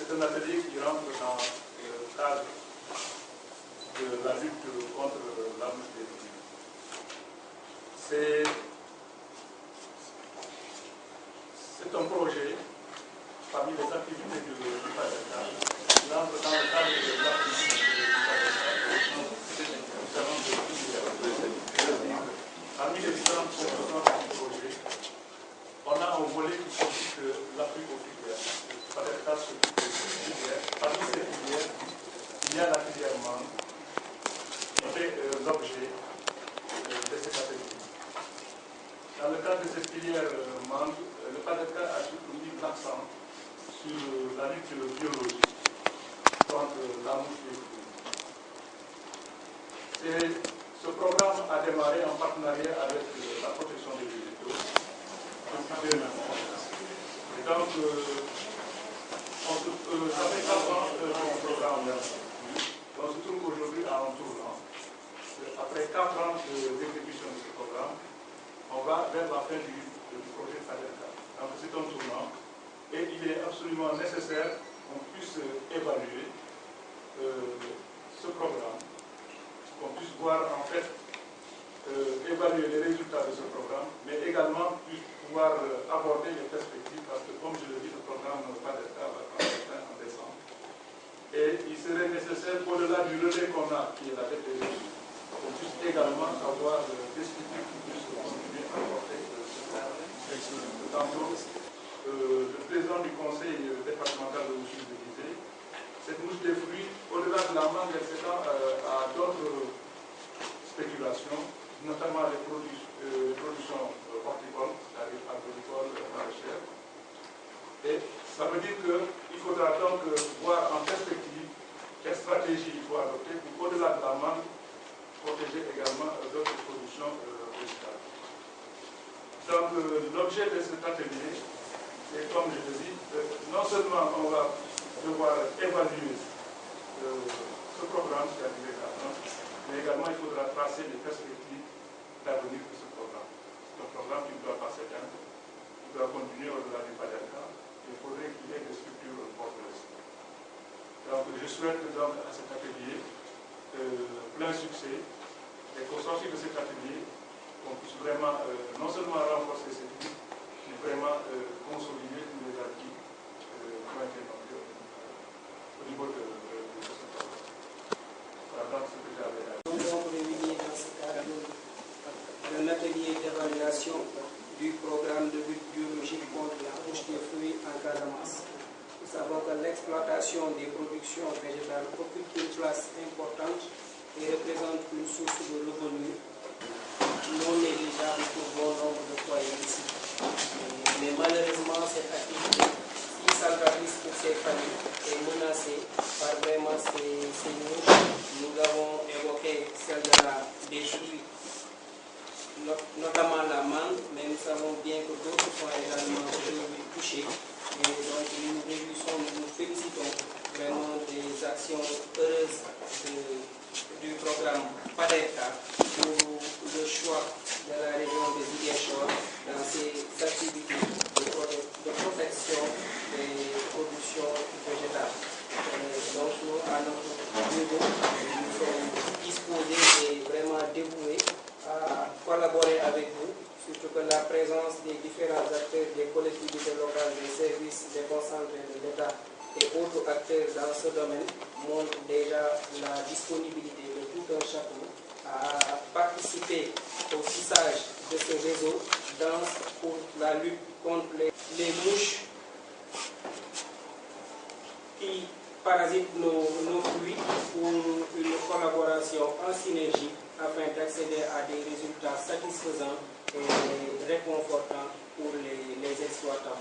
c'est un atelier qui rentre dans le cadre de la lutte contre la mouche des fruits. C'est un projet parmi les activités du PADECA qui rentre dans le cadre de l'activité du PADECA. Parmi les différentes composantes du projet, on a un volet qui consiste l'appui aux filières. Le PADECA s'occupe des filières. Parmi ces filières, il y a la filière mangue qui fait l'objet de cette atelier. Dans le cadre de cette filière mangue, le PADECA a surtout mis l'accent sur la lutte biologique contre la mouche des fruits. Ce programme a démarré en partenariat avec la protection des végétaux depuis 2011. Et donc, ça fait 4 ans que ce programme est en cours. On se trouve aujourd'hui à un tournant. Après 4 ans d'exécution de ce programme, on va vers la fin du projet PADECA. Donc c'est un tournant et il est absolument nécessaire qu'on puisse évaluer ce programme, qu'on puisse voir en fait évaluer les résultats de ce programme, mais également puisse pouvoir aborder les perspectives parce que comme je le dis, le programme PADECA va prendre fin en décembre. Et il serait nécessaire qu'au-delà du relais qu'on a, qui est la DPG, qu'on puisse également avoir des structures qui puissent continuer à porter tantôt, le président du conseil départemental de mouche le disait, cette mouche des fruits, au-delà de la mangue, elle s'étend à d'autres spéculations, notamment les productions horticoles, c'est-à-dire agricoles, maraîchères. Et ça veut dire qu'il faudra donc voir en perspective quelle stratégie il faut adopter pour, au-delà de la mangue, protéger également d'autres productions végétales. Donc, l'objet de cet atelier, c'est comme je le dis, non seulement on va devoir évaluer ce programme qui a duré 4 ans, mais également il faudra tracer les perspectives d'avenir de ce programme. C'est un programme qui ne doit pas s'éteindre, qui doit continuer au-delà du PADECA. Il faudrait qu'il y ait des structures porteuses. Donc, je souhaite donc à cet atelier plein succès et qu'au sortir de cet atelier, on puisse vraiment non seulement renforcer cette lutte, mais vraiment consolider tous les acquis qui ont été notés au niveau de ce programme. Voilà donc ce que j'avais à dire. Nous avons réuni dans ce cadre un atelier d'évaluation du programme de lutte biologique contre la mouche des fruits en Casamance. Nous savons que l'exploitation des productions végétales occupe une place importante et représente une source de revenus non négligeable pour bon nombre de foyers ici. Mais malheureusement, cette activité, si centraliste pour ces familles, est menacée par vraiment ces mouches. Nous avons évoqué celle des fruits, notamment la mangue, mais nous savons bien que d'autres sont également aujourd'hui touchés. Et donc nous nous réjouissons, nous nous félicitons vraiment des actions heureuses du programme PADECA pour le choix de la région de Ziguinchor dans ses activités de protection des productions végétales. Donc nous, à notre niveau, nous sommes disposés et vraiment dévoués à collaborer avec vous, surtout que la présence des différents acteurs des collectivités locales, des services déconcentrés de l'État et autres acteurs dans ce domaine montrent déjà la disponibilité de tout un chacun à participer au tissage de ce réseau dense pour la lutte contre les mouches qui parasitent nos fruits pour une collaboration en synergie afin d'accéder à des résultats satisfaisants et réconfortants pour les exploitants.